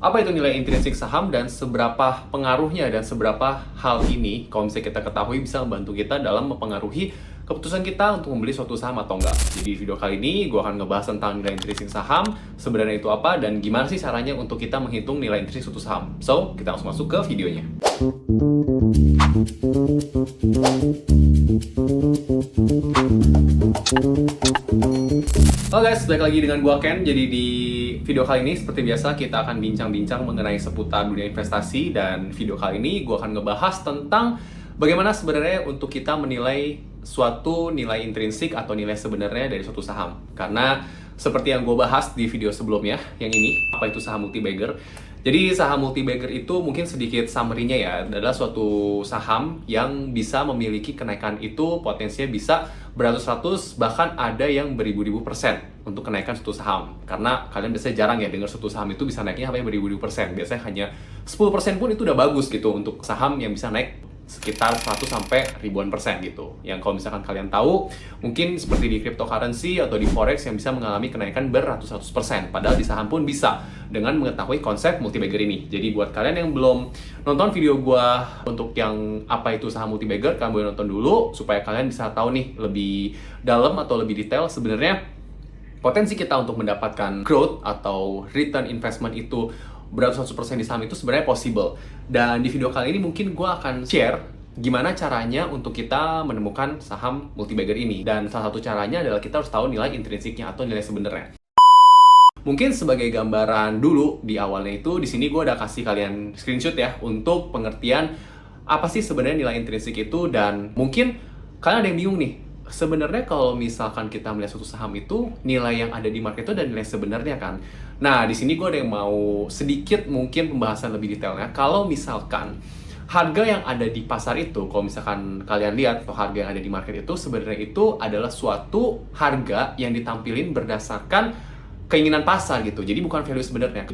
Apa itu nilai intrinsik saham dan seberapa pengaruhnya dan seberapa hal ini kalau misalnya kita ketahui bisa membantu kita dalam mempengaruhi keputusan kita untuk membeli suatu saham atau enggak. Jadi di video kali ini gue akan ngebahas tentang nilai intrinsik saham, sebenarnya itu apa dan gimana sih caranya untuk kita menghitung nilai intrinsik suatu saham. So, kita langsung masuk ke videonya. Halo guys, balik lagi dengan gua Ken. Jadi di video kali ini seperti biasa kita akan bincang-bincang mengenai seputar dunia investasi. Dan video kali ini gua akan ngebahas tentang bagaimana sebenarnya untuk kita menilai suatu nilai intrinsik atau nilai sebenarnya dari suatu saham. Karena seperti yang gua bahas di video sebelumnya, yang ini, apa itu saham multi-bagger. Jadi saham multi-bagger itu mungkin sedikit summary-nya ya, adalah suatu saham yang bisa memiliki kenaikan itu potensinya bisa beratus-ratus, bahkan ada yang beribu-ribu persen untuk kenaikan suatu saham. Karena kalian biasanya jarang ya dengar suatu saham itu bisa naiknya sampai beribu-ribu persen. Biasanya hanya 10% pun itu udah bagus gitu untuk saham yang bisa naik sekitar 100 sampai ribuan persen gitu. Yang kalau misalkan kalian tahu, mungkin seperti di cryptocurrency atau di forex yang bisa mengalami kenaikan beratus-ratus persen. Padahal di saham pun bisa dengan mengetahui konsep multi-bagger ini. Jadi buat kalian yang belum nonton video gua untuk yang apa itu saham multi-bagger, kalian boleh nonton dulu supaya kalian bisa tahu nih lebih dalam atau lebih detail sebenarnya potensi kita untuk mendapatkan growth atau return investment itu beratus-ratus persen di saham itu sebenarnya possible. Dan di video kali ini mungkin gue akan share gimana caranya untuk kita menemukan saham multi-bagger ini. Dan salah satu caranya adalah kita harus tahu nilai intrinsiknya atau nilai sebenarnya. Mungkin sebagai gambaran dulu di awalnya itu, di sini gue udah kasih kalian screenshot ya untuk pengertian apa sih sebenarnya nilai intrinsik itu. Dan mungkin kalian ada yang bingung nih, sebenarnya kalau misalkan kita melihat suatu saham itu nilai yang ada di market itu dan nilai sebenarnya kan. Nah, di sini gue ada yang mau sedikit mungkin pembahasan lebih detailnya. Kalau misalkan harga yang ada di pasar itu, kalau misalkan kalian lihat atau harga yang ada di market itu sebenarnya itu adalah suatu harga yang ditampilin berdasarkan keinginan pasar gitu. Jadi bukan value sebenarnya.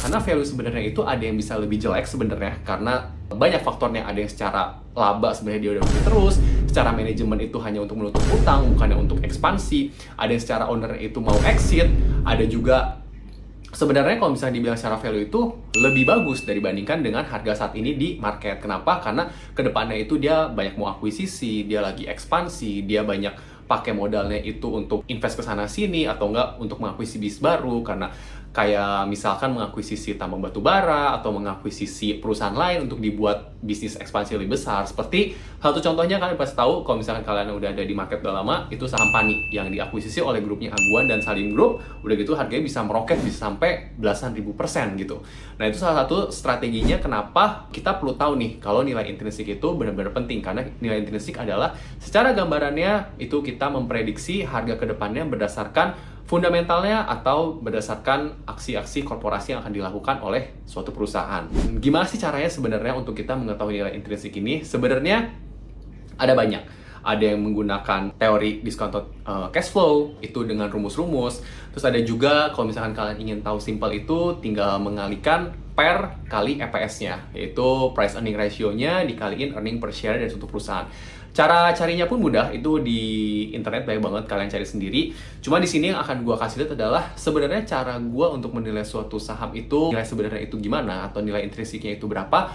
Karena value sebenarnya itu ada yang bisa lebih jelek sebenarnya karena banyak faktornya. Ada yang secara laba sebenarnya dia udah beli terus, secara manajemen itu hanya untuk menutup utang, bukannya untuk ekspansi. Ada yang secara owner itu mau exit, ada juga sebenarnya kalau misalnya dibilang secara value itu lebih bagus dibandingkan dengan harga saat ini di market. Kenapa? Karena kedepannya itu dia banyak mau akuisisi, dia lagi ekspansi, dia banyak pakai modalnya itu untuk invest ke sana sini atau enggak untuk mengakuisisi bisnis baru. Karena kayak misalkan mengakuisisi tambang batu bara atau mengakuisisi perusahaan lain untuk dibuat bisnis ekspansi lebih besar. Seperti satu contohnya kalian pasti tahu kalau misalkan kalian udah ada di market udah lama, itu saham Pani yang diakuisisi oleh grupnya Aguan dan Salim Group. Udah gitu harganya bisa meroket bisa sampai belasan ribu persen gitu. Nah, itu salah satu strateginya kenapa kita perlu tahu nih kalau nilai intrinsik itu benar-benar penting. Karena nilai intrinsik adalah secara gambarannya itu kita memprediksi harga kedepannya berdasarkan fundamentalnya atau berdasarkan aksi-aksi korporasi yang akan dilakukan oleh suatu perusahaan. Gimana sih caranya sebenarnya untuk kita mengetahui nilai intrinsik ini? Sebenarnya ada banyak. Ada yang menggunakan teori discounted cash flow itu dengan rumus-rumus. Terus ada juga kalau misalkan kalian ingin tahu simple itu tinggal mengalikan per kali EPS-nya, yaitu price earning ratio-nya dikaliin earning per share dari suatu perusahaan. Cara carinya pun mudah, itu di internet banyak banget, kalian cari sendiri. Cuma di sini yang akan gue kasih lihat adalah sebenarnya cara gue untuk menilai suatu saham itu nilai sebenarnya itu gimana atau nilai intrinsiknya itu berapa.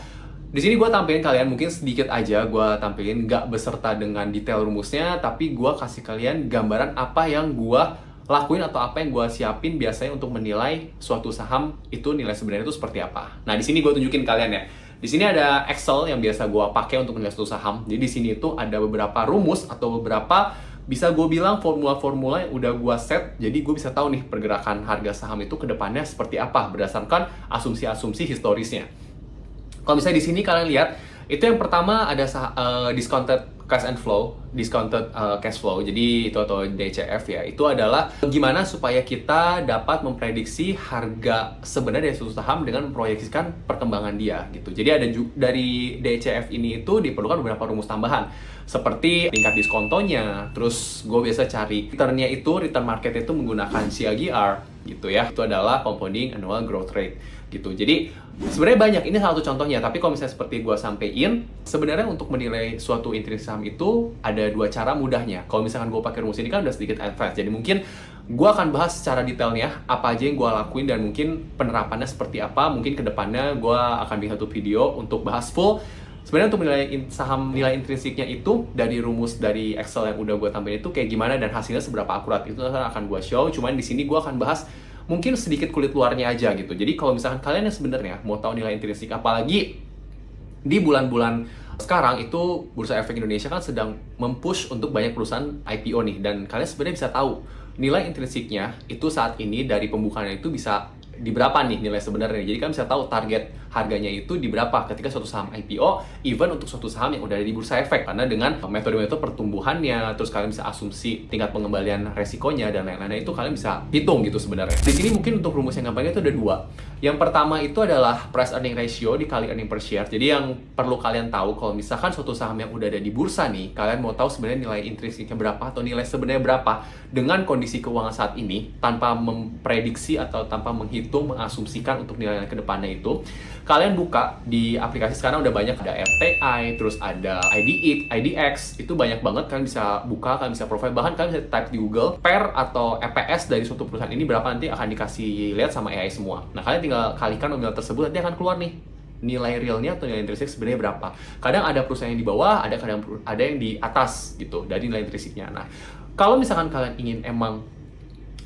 Di sini gue tampilin kalian mungkin sedikit aja, gue tampilin nggak beserta dengan detail rumusnya, tapi gue kasih kalian gambaran apa yang gue lakuin atau apa yang gue siapin biasanya untuk menilai suatu saham itu nilai sebenarnya itu seperti apa. Nah, di sini gue tunjukin kalian ya. Di sini ada Excel yang biasa gue pakai untuk menilai suatu saham. Jadi di sini itu ada beberapa rumus atau beberapa bisa gue bilang formula-formula yang udah gue set. Jadi gue bisa tahu nih pergerakan harga saham itu ke depannya seperti apa berdasarkan asumsi-asumsi historisnya. Kalau misalnya di sini kalian lihat, itu yang pertama ada discounted cash flow. Jadi itu atau DCF ya. Itu adalah gimana supaya kita dapat memprediksi harga sebenarnya dari suatu saham dengan memproyeksikan perkembangan dia gitu. Jadi ada dari DCF ini itu diperlukan beberapa rumus tambahan seperti tingkat diskontonya. Terus gue biasa cari returnnya itu, return market itu menggunakan CAGR gitu ya. Itu adalah compounding annual growth rate gitu. Jadi sebenarnya banyak, ini salah satu contohnya. Tapi kalau misalnya seperti gue sampein, sebenarnya untuk menilai suatu intrinsik saham itu ada dua cara mudahnya. Kalau misalkan gue pakai rumus ini kan udah sedikit advance, jadi mungkin gue akan bahas secara detailnya apa aja yang gue lakuin dan mungkin penerapannya seperti apa. Mungkin kedepannya gue akan bikin satu video untuk bahas full sebenarnya untuk menilai saham nilai intrinsiknya itu dari rumus dari Excel yang udah gue tambahin itu kayak gimana dan hasilnya seberapa akurat itu akan gue show. Cuman di sini gue akan bahas mungkin sedikit kulit luarnya aja gitu. Jadi kalau misalkan kalian yang sebenarnya mau tahu nilai intrinsik, apalagi di bulan-bulan sekarang itu Bursa Efek Indonesia kan sedang mempush untuk banyak perusahaan IPO nih, dan kalian sebenarnya bisa tahu nilai intrinsiknya itu saat ini dari pembukaannya itu bisa di berapa nih nilai sebenarnya. Jadi kan bisa tahu target harganya itu di berapa ketika suatu saham IPO, even untuk suatu saham yang udah ada di Bursa Efek. Karena dengan metode-metode pertumbuhannya, terus kalian bisa asumsi tingkat pengembalian resikonya dan lain-lainnya, itu kalian bisa hitung gitu sebenarnya. Di sini mungkin untuk rumus yang gampangnya itu ada dua. Yang pertama itu adalah price earning ratio dikali earning per share. Jadi yang perlu kalian tahu kalau misalkan suatu saham yang udah ada di bursa nih, kalian mau tahu sebenarnya nilai intrinsiknya berapa atau nilai sebenarnya berapa dengan kondisi keuangan saat ini, tanpa memprediksi atau tanpa menghitung, mengasumsikan untuk nilai ke depannya itu, kalian buka di aplikasi sekarang udah banyak, ada RTI, terus ada IDX, itu banyak banget, kalian bisa buka, kalian bisa profile, bahkan kalian bisa type di Google PER atau EPS dari suatu perusahaan ini berapa, nanti akan dikasih lihat sama AI semua. Nah, kalian tinggal kalikan nominal tersebut, nanti akan keluar nih nilai realnya atau nilai intrinsik sebenarnya berapa. Kadang ada perusahaan yang di bawah, kadang ada yang di atas gitu dari nilai intrinsiknya. Nah, kalau misalkan kalian ingin emang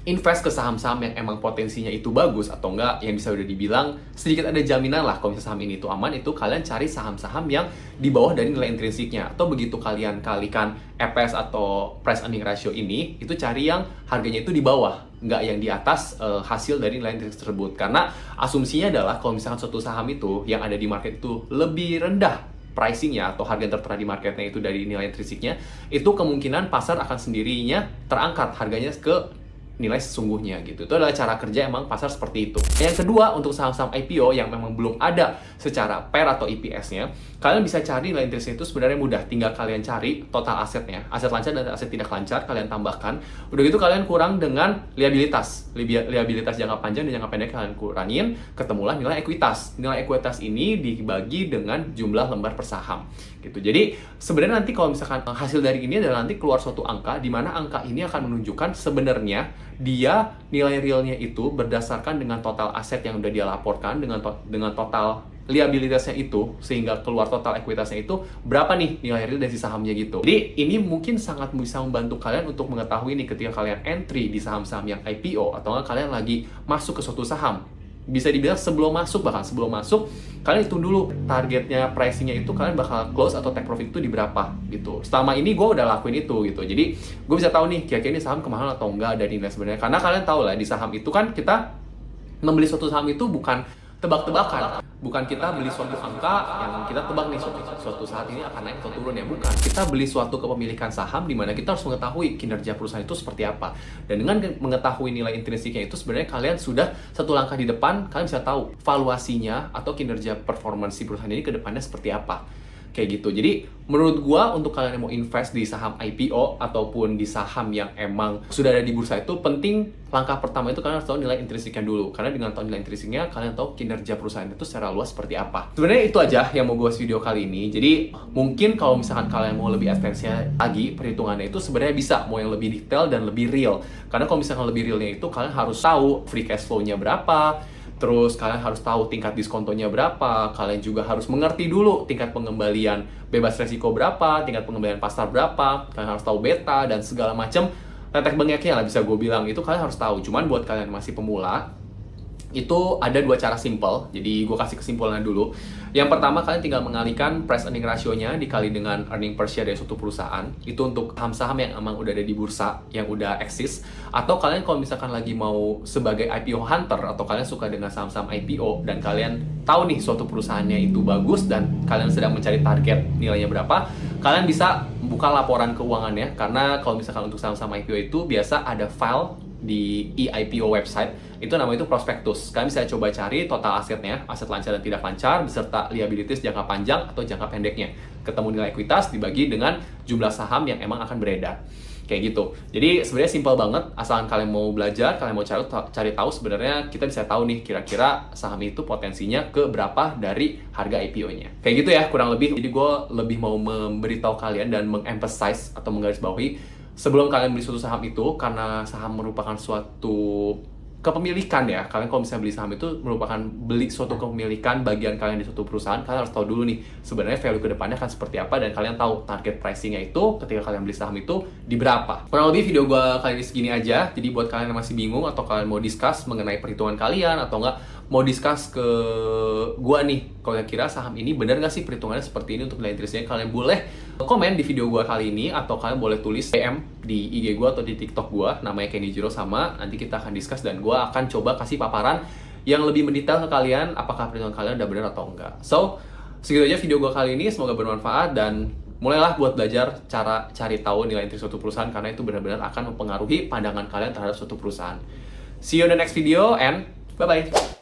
invest ke saham-saham yang emang potensinya itu bagus atau enggak, yang bisa udah dibilang sedikit ada jaminan lah kalau misalnya saham ini itu aman, itu kalian cari saham-saham yang di bawah dari nilai intrinsiknya. Atau begitu kalian kalikan EPS atau price earning ratio ini, itu cari yang harganya itu di bawah, nggak yang di atas hasil dari nilai intrinsik tersebut. Karena asumsinya adalah kalau misalkan suatu saham itu yang ada di market itu lebih rendah pricingnya atau harga yang tertera di marketnya itu dari nilai intrinsiknya, itu kemungkinan pasar akan sendirinya terangkat harganya ke nilai sesungguhnya gitu. Itu adalah cara kerja emang pasar seperti itu. Yang kedua, untuk saham-saham IPO yang memang belum ada secara PER atau EPS-nya, kalian bisa cari nilai intrinsik itu sebenarnya mudah. Tinggal kalian cari total asetnya, aset lancar dan aset tidak lancar, kalian tambahkan. Udah gitu kalian kurang dengan liabilitas. Liabilitas jangka panjang dan jangka pendek kalian kurangin, ketemulah nilai ekuitas. Nilai ekuitas ini dibagi dengan jumlah lembar per saham gitu. Jadi sebenarnya nanti kalau misalkan hasil dari ini adalah nanti keluar suatu angka, di mana angka ini akan menunjukkan sebenarnya dia nilai realnya itu berdasarkan dengan total aset yang udah dia laporkan dengan total liabilitasnya itu, sehingga keluar total ekuitasnya itu berapa nih nilai real dari sahamnya gitu. Jadi ini mungkin sangat bisa membantu kalian untuk mengetahui nih ketika kalian entry di saham-saham yang IPO atau enggak kalian lagi masuk ke suatu saham. Bisa dibilang sebelum masuk, kalian hitung dulu targetnya, pricingnya itu kalian bakal close atau take profit itu di berapa gitu. Selama ini gue udah lakuin itu gitu, jadi gue bisa tahu nih kira-kira ini saham kemahal atau enggak dari nilai sebenarnya. Karena kalian tahu lah di saham itu kan kita membeli suatu saham itu bukan tebak-tebakan, bukan kita beli suatu angka yang kita tebak nih suatu saat ini akan naik atau turun, ya bukan. Kita beli suatu kepemilikan saham di mana kita harus mengetahui kinerja perusahaan itu seperti apa. Dan dengan mengetahui nilai intrinsiknya itu sebenarnya kalian sudah satu langkah di depan, kalian bisa tahu valuasinya atau kinerja performansi perusahaan ini ke depannya seperti apa. Kayak gitu. Jadi menurut gua untuk kalian yang mau invest di saham IPO ataupun di saham yang emang sudah ada di bursa, itu penting langkah pertama itu kalian harus tahu nilai intrinsiknya dulu. Karena dengan tahu nilai intrinsiknya, kalian tahu kinerja perusahaan itu secara luas seperti apa. Sebenarnya itu aja yang mau gue bahas video kali ini. Jadi mungkin kalau misalkan kalian mau lebih advance-nya lagi perhitungannya itu sebenarnya bisa mau yang lebih detail dan lebih real. Karena kalau misalkan lebih realnya itu kalian harus tahu free cash flow-nya berapa, terus kalian harus tahu tingkat diskontonya berapa, kalian juga harus mengerti dulu tingkat pengembalian bebas resiko berapa, tingkat pengembalian pasar berapa, kalian harus tahu beta dan segala macam tetek bengeknya lah bisa gue bilang, itu kalian harus tahu. Cuman buat kalian masih pemula, itu ada dua cara simple, jadi gue kasih kesimpulannya dulu. Yang pertama, kalian tinggal mengalihkan price earning ratio-nya dikali dengan earning per share dari suatu perusahaan. Itu untuk saham-saham yang emang udah ada di bursa, yang udah eksis. Atau kalian kalau misalkan lagi mau sebagai IPO hunter, atau kalian suka dengan saham-saham IPO, dan kalian tahu nih suatu perusahaannya itu bagus, dan kalian sedang mencari target nilainya berapa, kalian bisa buka laporan keuangannya. Karena kalau misalkan untuk saham-saham IPO itu biasa ada file di eIPO website, itu namanya itu prospektus. Kalian bisa coba cari total asetnya, aset lancar dan tidak lancar, beserta liabilities jangka panjang atau jangka pendeknya. Ketemu nilai ekuitas dibagi dengan jumlah saham yang emang akan beredar. Kayak gitu. Jadi sebenarnya simpel banget, asalkan kalian mau belajar, kalian mau cari tahu, sebenarnya kita bisa tahu nih kira-kira saham itu potensinya ke berapa dari harga IPO-nya. Kayak gitu ya, kurang lebih. Jadi gue lebih mau memberitahu kalian dan mengemphasize atau menggarisbawahi sebelum kalian beli suatu saham itu, karena saham merupakan suatu kepemilikan ya, kalian kalau misalnya beli saham itu merupakan beli suatu kepemilikan bagian kalian di suatu perusahaan, kalian harus tahu dulu nih sebenarnya value kedepannya akan seperti apa, dan kalian tahu target pricingnya itu ketika kalian beli saham itu di berapa. Kurang lebih video gue kali ini segini aja, jadi buat kalian yang masih bingung atau kalian mau discuss mengenai perhitungan kalian atau enggak mau discuss ke gue nih, kalau kira saham ini benar nggak sih perhitungannya seperti ini untuk nilai intrinsnya, kalian boleh komen di video gue kali ini atau kalian boleh tulis DM di IG gue atau di TikTok gue, namanya Kenny Jiro sama, nanti kita akan discuss dan gue akan coba kasih paparan yang lebih mendetail ke kalian apakah perhitungan kalian udah benar atau enggak. So, segitu aja video gue kali ini, semoga bermanfaat dan mulailah buat belajar cara cari tahu nilai intrinsi suatu perusahaan karena itu benar-benar akan mempengaruhi pandangan kalian terhadap suatu perusahaan. See you in the next video and bye-bye!